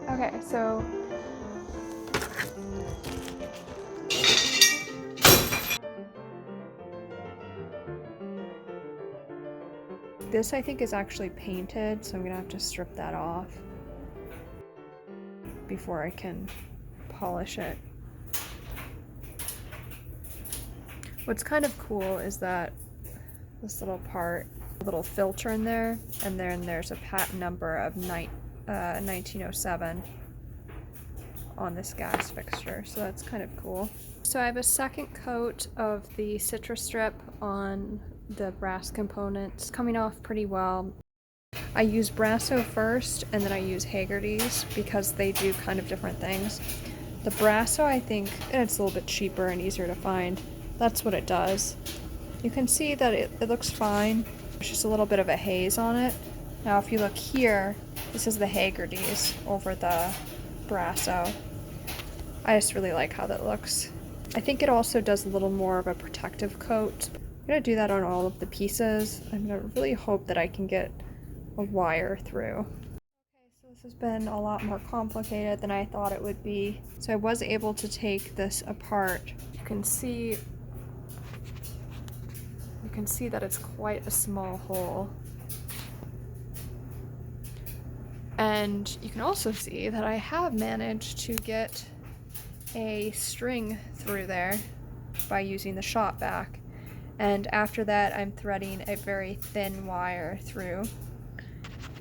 Okay, so this I think is actually painted, so I'm gonna have to strip that off before I can polish it. What's kind of cool is that this little part, a little filter in there, and then there's a patent number of 1907 on this gas fixture, so that's kind of cool. So I have a second coat of the citrus strip on the brass components, coming off pretty well. I use Brasso first, and then I use Haggerty's because they do kind of different things. The Brasso, I think, it's a little bit cheaper and easier to find. That's what it does. You can see that it looks fine. There's just a little bit of a haze on it. Now if you look here, this is the Haggerty's over the Brasso. I just really like how that looks. I think it also does a little more of a protective coat. I'm gonna do that on all of the pieces. I'm gonna really hope that I can get a wire through. Okay, so this has been a lot more complicated than I thought it would be. So I was able to take this apart. You can see that it's quite a small hole. And you can also see that I have managed to get a string through there by using the shop vac. And after that, I'm threading a very thin wire through.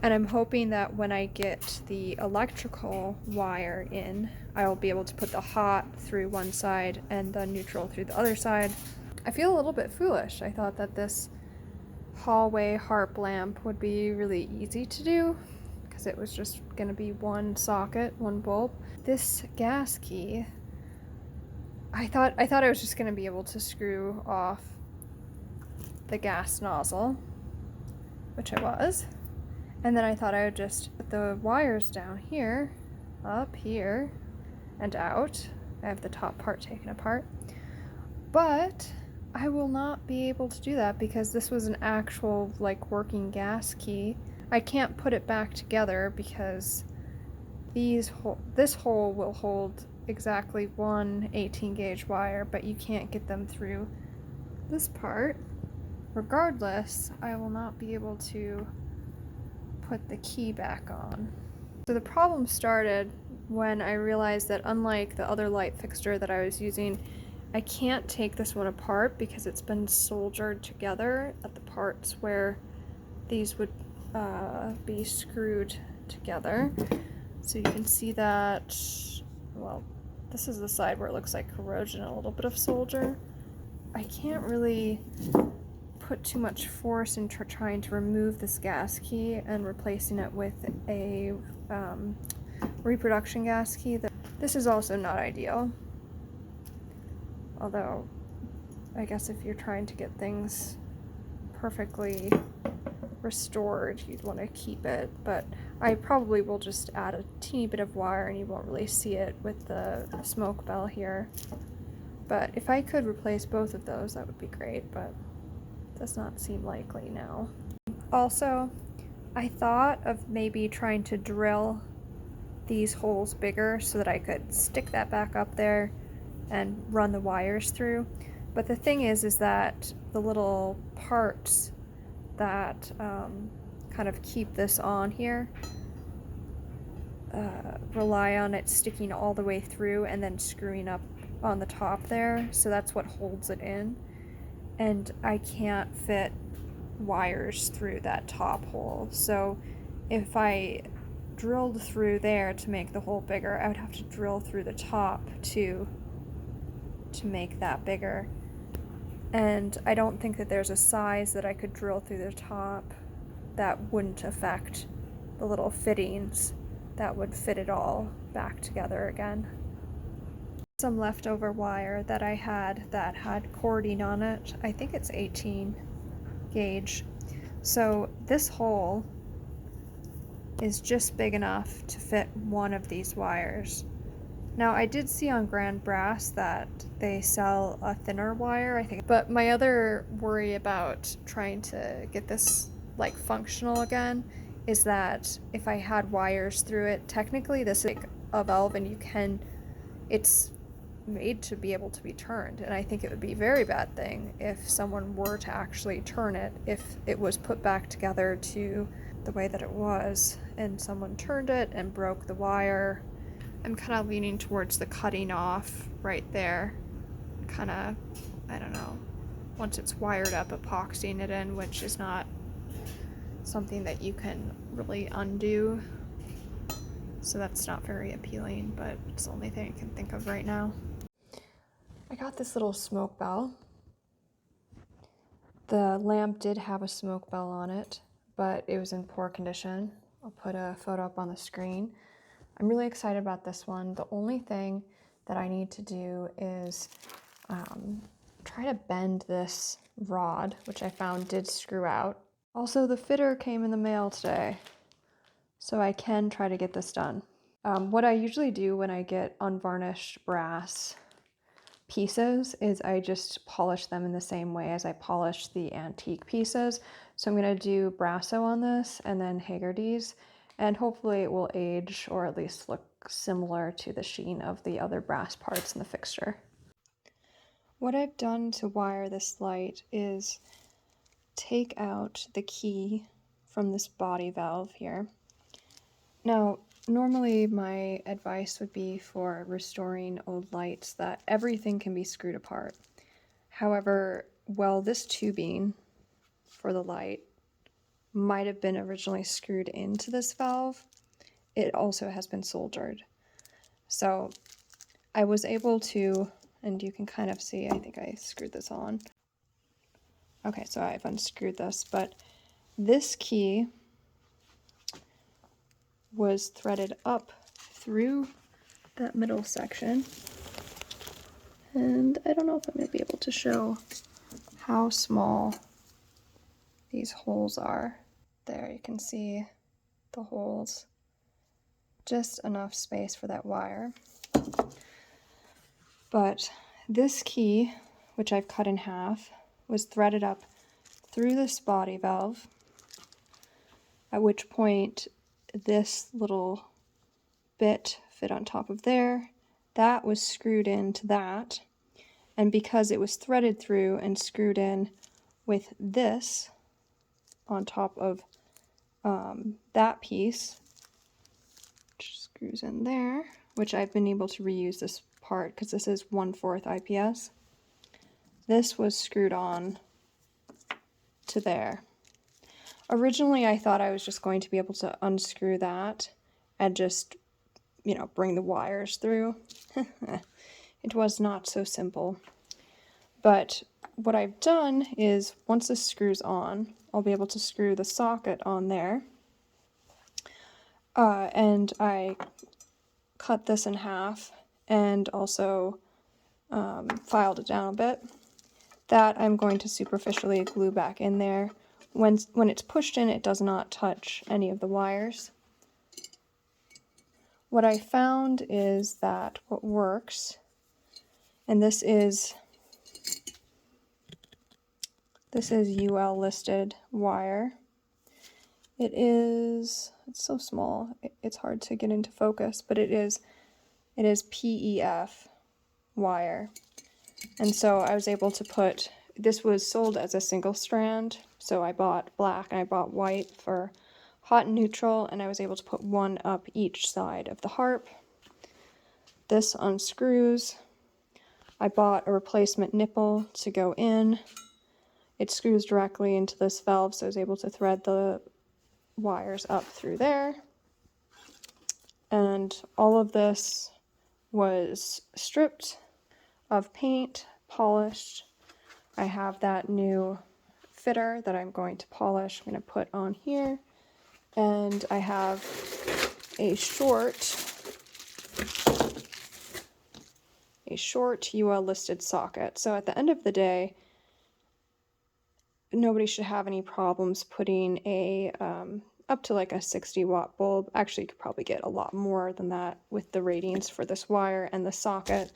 And I'm hoping that when I get the electrical wire in, I will be able to put the hot through one side and the neutral through the other side. I feel a little bit foolish. I thought that this hallway harp lamp would be really easy to do because it was just going to be one socket, one bulb. This gas key, I thought I was just going to be able to screw off the gas nozzle, which I was. And then I thought I would just put the wires down here, up here, and out. I have the top part taken apart. But I will not be able to do that because this was an actual, like, working gas key. I can't put it back together because this hole will hold exactly one 18 gauge wire, but you can't get them through this part. Regardless, I will not be able to put the key back on. So the problem started when I realized that unlike the other light fixture that I was using, I can't take this one apart because it's been soldered together at the parts where these would be screwed together. So you can see that, well, this is the side where it looks like corrosion and a little bit of solder. I can't really put too much force into trying to remove this gas key and replacing it with a reproduction gas key. This is also not ideal. Although, I guess if you're trying to get things perfectly restored, you'd want to keep it, but I probably will just add a teeny bit of wire and you won't really see it with the smoke bell here. But if I could replace both of those, that would be great, but it does not seem likely now. Also, I thought of maybe trying to drill these holes bigger so that I could stick that back up there and run the wires through. But the thing is that the little parts that kind of keep this on here rely on it sticking all the way through and then screwing up on the top there, so that's what holds it in. And I can't fit wires through that top hole, so if I drilled through there to make the hole bigger, I would have to drill through the top to make that bigger. And I don't think that there's a size that I could drill through the top that wouldn't affect the little fittings that would fit it all back together again. Some leftover wire that I had that had cording on it. I think it's 18 gauge. So this hole is just big enough to fit one of these wires. Now, I did see on Grand Brass that they sell a thinner wire, I think. But my other worry about trying to get this, like, functional again is that if I had wires through it, technically this is like a valve and it's made to be able to be turned. And I think it would be a very bad thing if someone were to actually turn it, if it was put back together to the way that it was and someone turned it and broke the wire. I'm kind of leaning towards the cutting off right there. Kind of, I don't know, once it's wired up, epoxying it in, which is not something that you can really undo. So that's not very appealing, but it's the only thing I can think of right now. I got this little smoke bell. The lamp did have a smoke bell on it, but it was in poor condition. I'll put a photo up on the screen. I'm really excited about this one. The only thing that I need to do is try to bend this rod, which I found did screw out. Also, the fitter came in the mail today, so I can try to get this done. What I usually do when I get unvarnished brass pieces is I just polish them in the same way as I polish the antique pieces. So I'm going to do Brasso on this and then Haggerty's, and hopefully it will age or at least look similar to the sheen of the other brass parts in the fixture. What I've done to wire this light is take out the key from this body valve here. Now, normally my advice would be for restoring old lights that everything can be screwed apart. However, well, this tubing for the light might have been originally screwed into this valve. It also has been soldered. So I was able to, and you can kind of see, I think I screwed this on. Okay, so I've unscrewed this, but this key was threaded up through that middle section. And I don't know if I'm going to be able to show how small these holes are. There, you can see the holes. Just enough space for that wire. But this key, which I've cut in half, was threaded up through this body valve, at which point this little bit fit on top of there. That was screwed into that, and because it was threaded through and screwed in with this on top of that piece, which screws in there, which I've been able to reuse this part because this is 1/4 IPS. This was screwed on to there. Originally, I thought I was just going to be able to unscrew that and just, bring the wires through. It was not so simple. But what I've done is, once this screws on, I'll be able to screw the socket on there. And I cut this in half and also filed it down a bit. That I'm going to superficially glue back in there. When it's pushed in, it does not touch any of the wires. What I found is that what works, and this is UL listed wire. It's so small, it's hard to get into focus, but it is PEF wire. And so I was able to put, this was sold as a single strand, so I bought black and I bought white for hot and neutral, and I was able to put one up each side of the harp. This unscrews. I bought a replacement nipple to go in. It screws directly into this valve, so I was able to thread the wires up through there. And all of this was stripped of paint, polished. I have that new fitter that I'm going to polish. I'm going to put on here. And I have a short UL listed socket. So at the end of the day, nobody should have any problems putting a up to like a 60-watt bulb. Actually, you could probably get a lot more than that with the ratings for this wire and the socket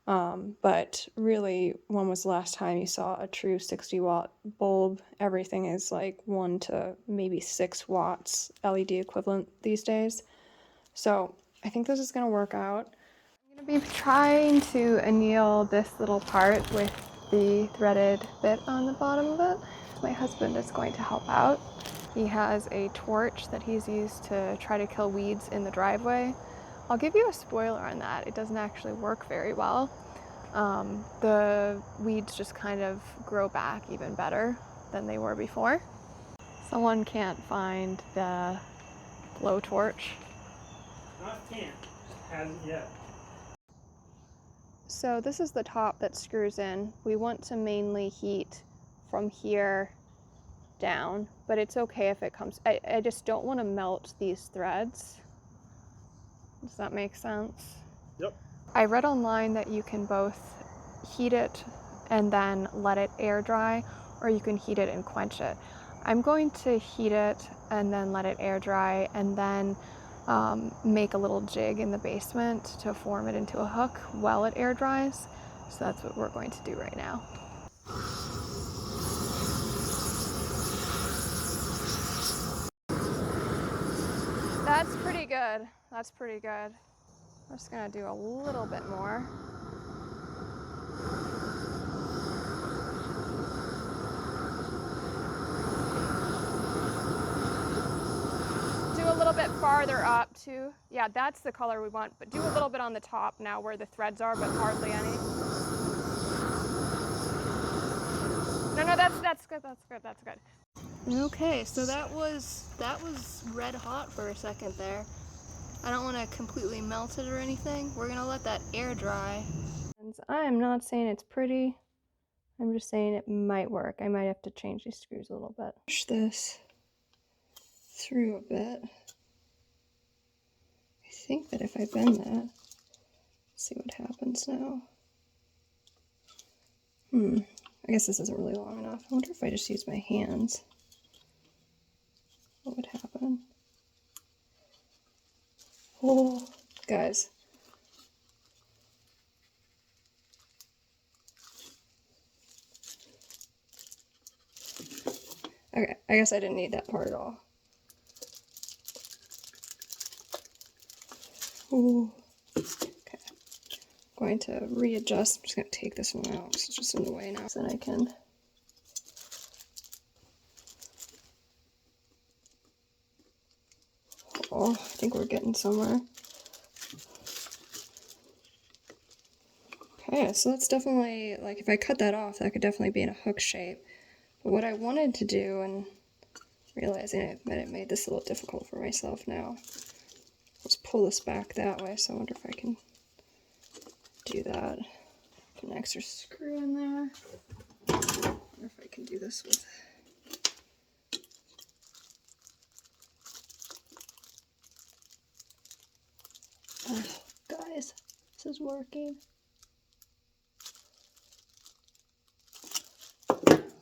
But really, when was the last time you saw a true 60-watt bulb? Everything is like 1 to maybe 6 watts LED equivalent these days. So I think this is going to work out. I'm going to be trying to anneal this little part with the threaded bit on the bottom of it. My husband is going to help out. He has a torch that he's used to try to kill weeds in the driveway. I'll give you a spoiler on that. It doesn't actually work very well. The weeds just kind of grow back even better than they were before. Someone can't find the blowtorch. Not can't, hasn't yet. So this is the top that screws in. We want to mainly heat from here down, but it's okay if it comes. I just don't want to melt these threads. Does that make sense? Yep. I read online that you can both heat it and then let it air dry, or you can heat it and quench it. I'm going to heat it and then let it air dry, and then make a little jig in the basement to form it into a hook while it air dries. So that's what we're going to do right now. That's pretty good. That's pretty good. I'm just gonna do a little bit more. Do a little bit farther up too. Yeah, that's the color we want, but do a little bit on the top now where the threads are, but hardly any. No, that's good, that's good, that's good. Okay, so that was red hot for a second there. I don't want to completely melt it or anything. We're gonna let that air dry. And I am not saying it's pretty. I'm just saying it might work. I might have to change these screws a little bit. Push this through a bit. I think that if I bend that, let's see what happens now. I guess this isn't really long enough. I wonder if I just use my hands, what would happen? Oh, guys. Okay, I guess I didn't need that part at all. Ooh. Okay. I'm going to readjust. I'm just going to take this one out because it's just in the way now. So then I can. Oh, I think we're getting somewhere. Okay, so that's definitely, like, if I cut that off, that could definitely be in a hook shape. But what I wanted to do, and realizing it, that it made this a little difficult for myself now, let's pull this back that way, so I wonder if I can do that. Put an extra screw in there. I wonder if I can do this with. Oh, guys, this is working.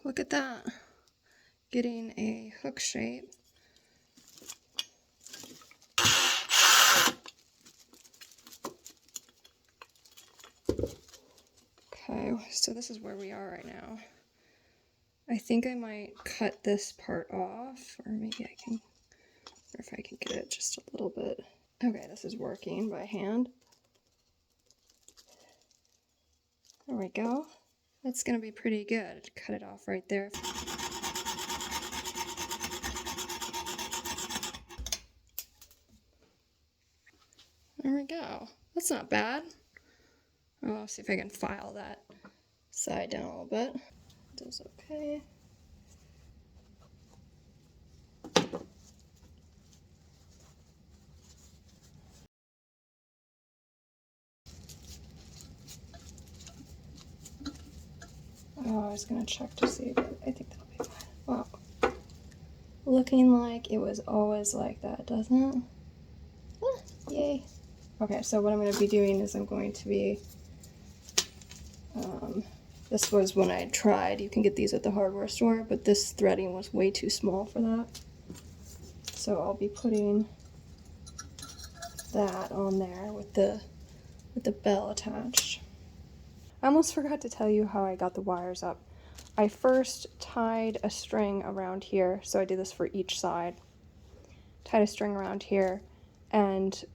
Look at that. Getting a hook shape. Okay, so this is where we are right now. I think I might cut this part off, or maybe I can, or if I can get it just a little bit. Okay, this is working by hand. There we go. That's gonna be pretty good. Cut it off right there. There we go. That's not bad. I'll see if I can file that side down a little bit. Does okay. Oh, I was gonna check to see, but I think that'll be fine. Wow. Looking like it was always like that, doesn't it? Ah, yay. Okay, so what I'm going to be doing is I'm going to be, this was when I tried, you can get these at the hardware store, but this threading was way too small for that. So I'll be putting that on there with the bell attached. I almost forgot to tell you how I got the wires up. I first tied a string around here, so I did this for each side. Tied a string around here and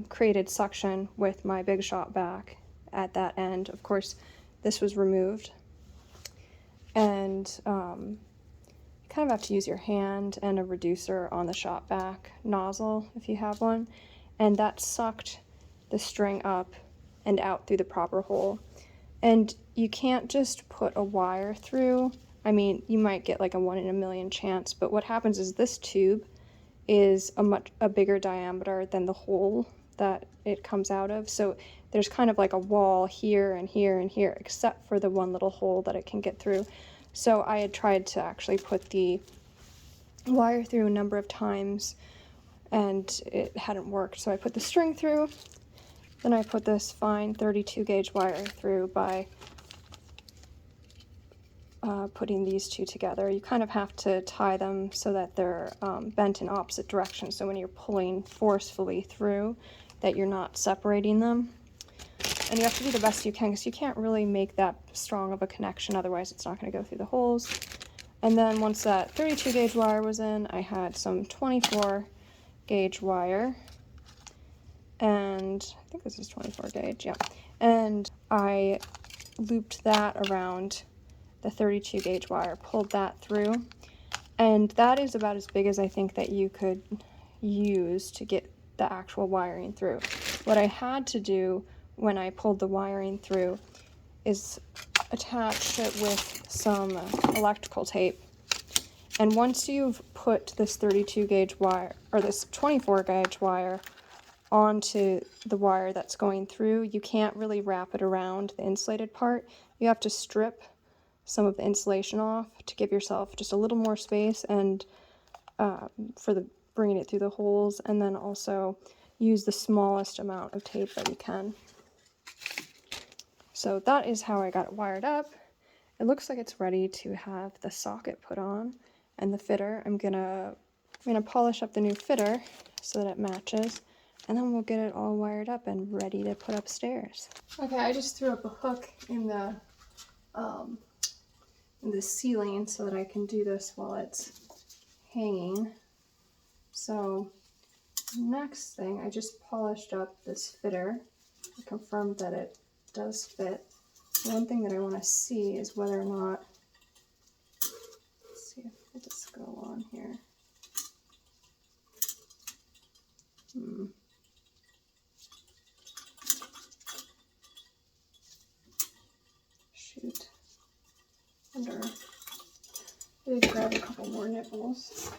created suction with my big shot back at that end. Of course, this was removed. And you kind of have to use your hand and a reducer on the shot back nozzle if you have one. And that sucked the string up and out through the proper hole. And you can't just put a wire through. I mean, you might get like a 1 in a million chance, but what happens is this tube is a bigger diameter than the hole that it comes out of. So there's kind of like a wall here and here and here, except for the one little hole that it can get through. So I had tried to actually put the wire through a number of times and it hadn't worked. So I put the string through, then I put this fine 32 gauge wire through by putting these two together. You kind of have to tie them so that they're bent in opposite directions, so when you're pulling forcefully through that you're not separating them. And you have to do the best you can because you can't really make that strong of a connection, otherwise it's not going to go through the holes. And then once that 32 gauge wire was in, I had some 24 gauge wire, and I think this is 24 gauge, yeah. And I looped that around the 32 gauge wire, pulled that through, and that is about as big as I think that you could use to get the actual wiring through. What I had to do when I pulled the wiring through is attach it with some electrical tape. And once you've put this 32 gauge wire, or this 24 gauge wire, onto the wire that's going through, you can't really wrap it around the insulated part. You have to strip some of the insulation off to give yourself just a little more space and for the bringing it through the holes, and then also use the smallest amount of tape that you can. So that is how I got it wired up. It looks like it's ready to have the socket put on and the fitter. I'm gonna polish up the new fitter so that it matches, and then we'll get it all wired up and ready to put upstairs. Okay, I just threw up a hook in the ceiling so that I can do this while it's hanging. So next thing, I just polished up this fitter to confirm that it does fit. One thing that I want to see is whether or not, let's see if I just go on here. Shoot. Wonder. Maybe grab a couple more nipples.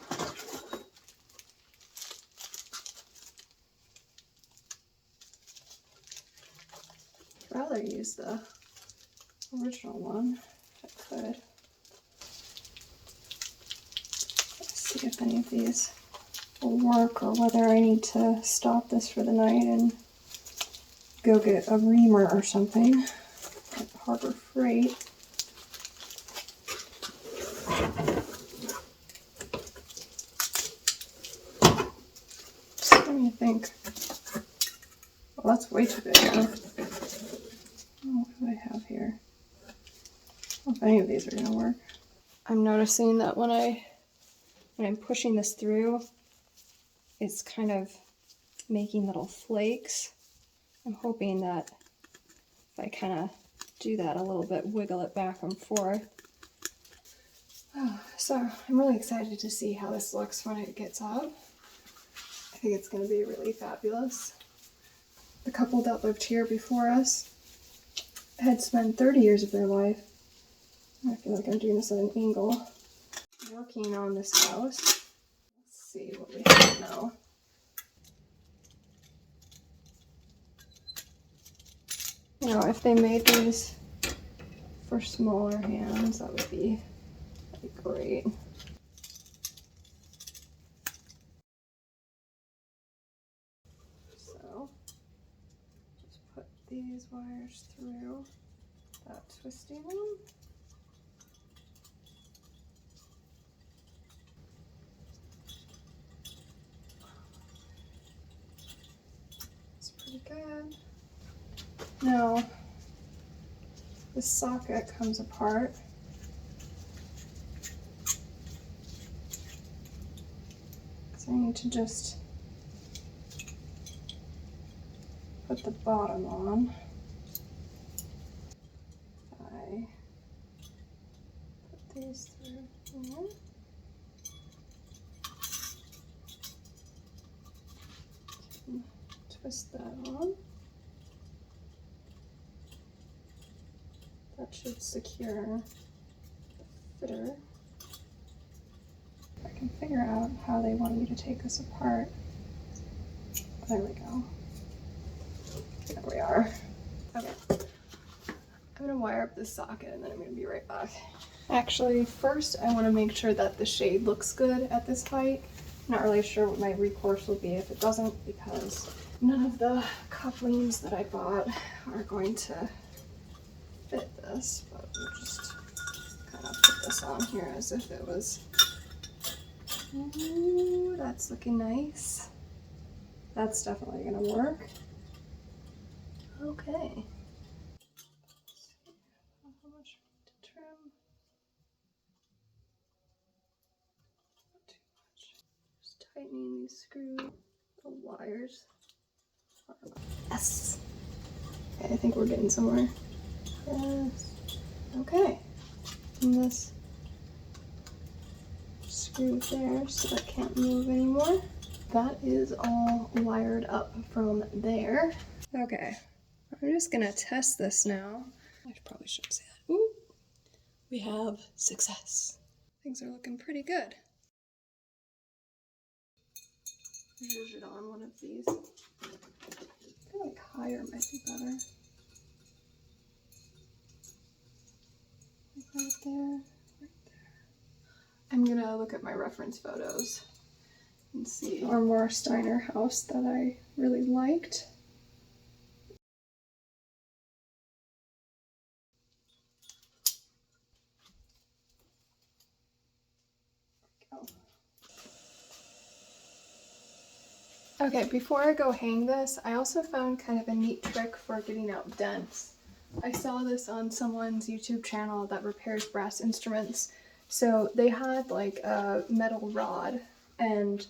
I'd rather use the original one if I could. Let's see if any of these will work or whether I need to stop this for the night and go get a reamer or something at Harbor Freight. What do you think? Well, that's way too big now. Oh, what do I have here? I don't know if any of these are going to work. I'm noticing that when I'm pushing this through, it's kind of making little flakes. I'm hoping that if I kind of do that a little bit, wiggle it back and forth. So I'm really excited to see how this looks when it gets up. I think it's going to be really fabulous. The couple that lived here before us had spent 30 years of their life, I feel like I'm doing this at an angle, working on this house. Let's see what we have now. You know, if they made these for smaller hands, that'd be great. So, just put these wires through without twisting them. It's pretty good. Now, this socket comes apart. So I need to just put the bottom on. I put these through here. Twist that on. That should secure the fitter. I can figure out how they want you to take this apart. There we go. There we are. Okay. I'm gonna wire up this socket and then I'm gonna be right back. Actually, first I wanna make sure that the shade looks good at this height. I'm not really sure what my recourse will be if it doesn't, because none of the couplings that I bought are going to fit this, but we'll just kind of put this on here as if it was. Ooh, that's looking nice. That's definitely gonna work. Okay. Let's see how much to trim. Not too much. Just tightening these screws, the wires. Yes. Okay, I think we're getting somewhere. Yes. Okay. And this screw there so that can't move anymore. That is all wired up from there. Okay. I'm just gonna test this now. I probably shouldn't say that. Ooh. We have success. Things are looking pretty good. Zhuzh it on one of these. I feel like higher might be better. Like right there, right there. I'm gonna look at my reference photos and see our more Steiner house that I really liked. Okay, before I go hang this, I also found kind of a neat trick for getting out dents. I saw this on someone's YouTube channel that repairs brass instruments. So they had like a metal rod and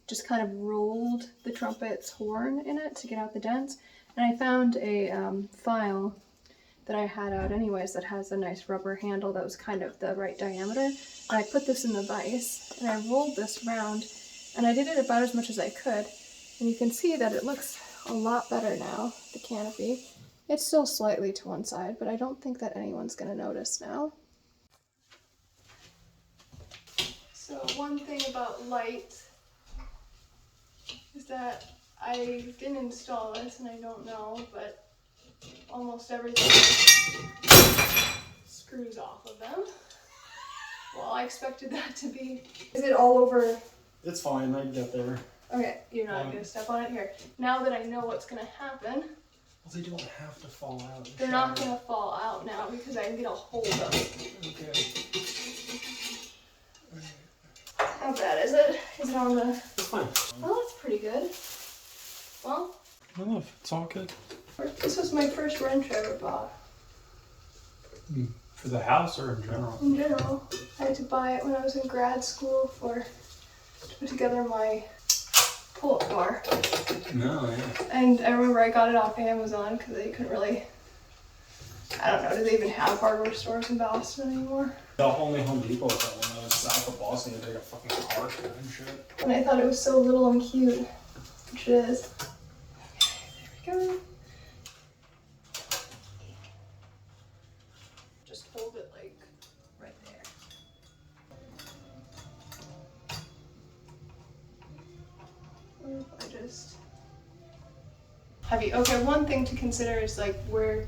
just kind of rolled the trumpet's horn in it to get out the dents. And I found a file that I had out anyways that has a nice rubber handle that was kind of the right diameter. And I put this in the vise and I rolled this around. And I did it about as much as I could, and you can see that it looks a lot better now, the canopy. It's still slightly to one side, but I don't think that anyone's gonna notice now. So one thing about light is that I didn't install this, and I don't know, but almost everything screws off of them. Well, I expected that to be... Is it all over? It's fine, I get there. Okay, you're not gonna step on it here. Now that I know what's gonna happen. Well, they don't have to fall out. They're not gonna fall out now because I can get a hold of them. Okay. How bad is it? Is it on the... It's fine. Oh, that's pretty good. Well... I don't know if it's all good. This was my first wrench I ever bought. For the house or in general? In general. I had to buy it when I was in grad school to put together my pull-up bar. No, yeah. And I remember I got it off Amazon because they couldn't really... I don't know, do they even have hardware stores in Boston anymore? The only Home Depot is that one that was south of Boston. They got a fucking car and shit. And I thought it was so little and cute, which it is. Okay, there we go. Just hold it like right there. Or if I just... Heavy. Okay, one thing to consider is like where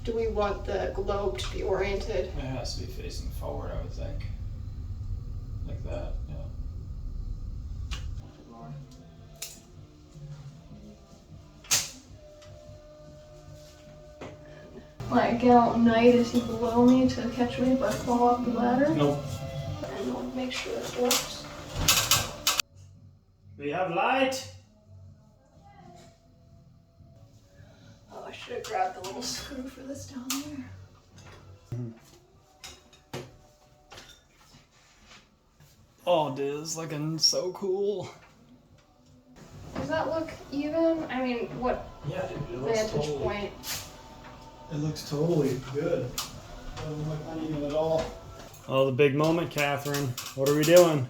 do we want the globe to be oriented? It has to be facing forward, I would think. Like that, yeah. More. My gallant knight is he below me to catch me if I fall off the ladder? Nope. And we'll make sure it works. We have light! Oh, I should Should have grabbed the little screw for this down there. Oh, dude, it's looking so cool. Does that look even? I mean, what Yeah, dude, it looks vantage point? It looks totally good. Doesn't look uneven at all. Oh, the big moment, Catherine. What are we doing?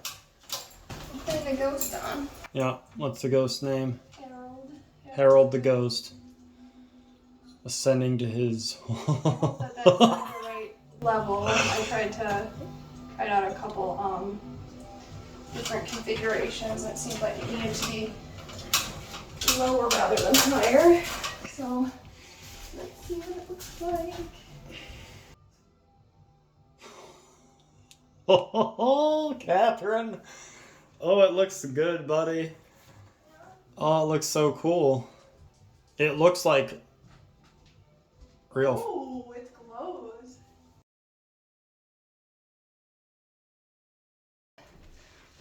I'm putting the ghost on. Yeah, what's the ghost name? Harold. Harold the ghost. Ascending to his... I hope that that's at the right level. I tried out a couple different configurations. It seemed like it needed to be lower rather than higher. So let's see what it looks like. Oh, Catherine. Oh, it looks good, buddy. Oh, it looks so cool. It looks like real. Oh, it glows.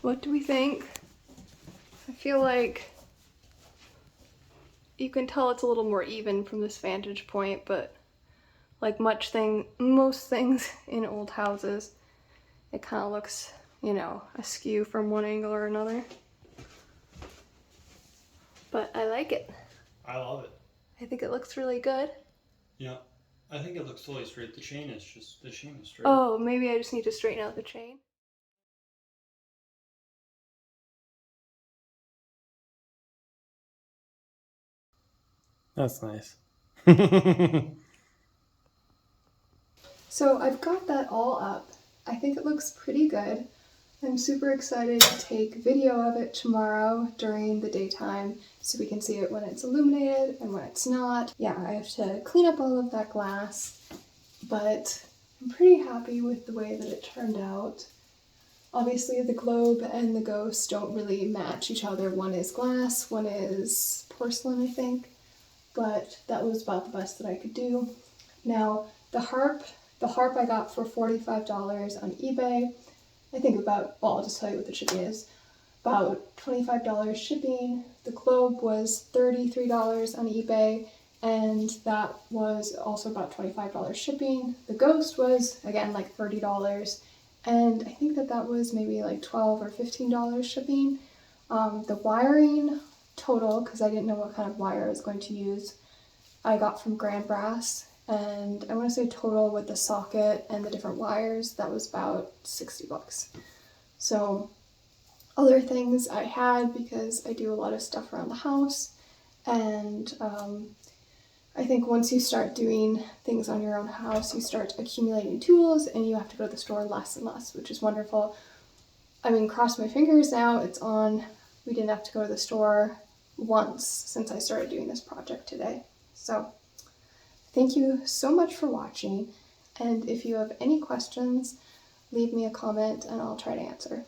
What do we think? I feel like you can tell it's a little more even from this vantage point, but like most things in old houses, it kind of looks, you know, askew from one angle or another. But I like it. I love it. I think it looks really good. Yeah. I think it looks totally straight. The chain is straight. Oh, maybe I just need to straighten out the chain. That's nice. So I've got that all up. I think it looks pretty good. I'm super excited to take video of it tomorrow during the daytime so we can see it when it's illuminated and when it's not. Yeah, I have to clean up all of that glass, but I'm pretty happy with the way that it turned out. Obviously the globe and the ghost don't really match each other. One is glass, one is porcelain, I think, but that was about the best that I could do. Now, the harp I got for $45 on eBay. I think I'll just tell you what the shipping is. About $25 shipping. The globe was $33 on eBay, and that was also about $25 shipping. The ghost was, again, like $30, and I think that was maybe like $12 or $15 shipping. The wiring total, because I didn't know what kind of wire I was going to use, I got from Grand Brass, and I want to say total with the socket and the different wires, that was about $60. So other things I had, because I do a lot of stuff around the house, and I think once you start doing things on your own house, you start accumulating tools and you have to go to the store less and less, which is wonderful. I mean, cross my fingers now, it's on. We didn't have to go to the store once since I started doing this project today. So thank you so much for watching, and if you have any questions, leave me a comment and I'll try to answer.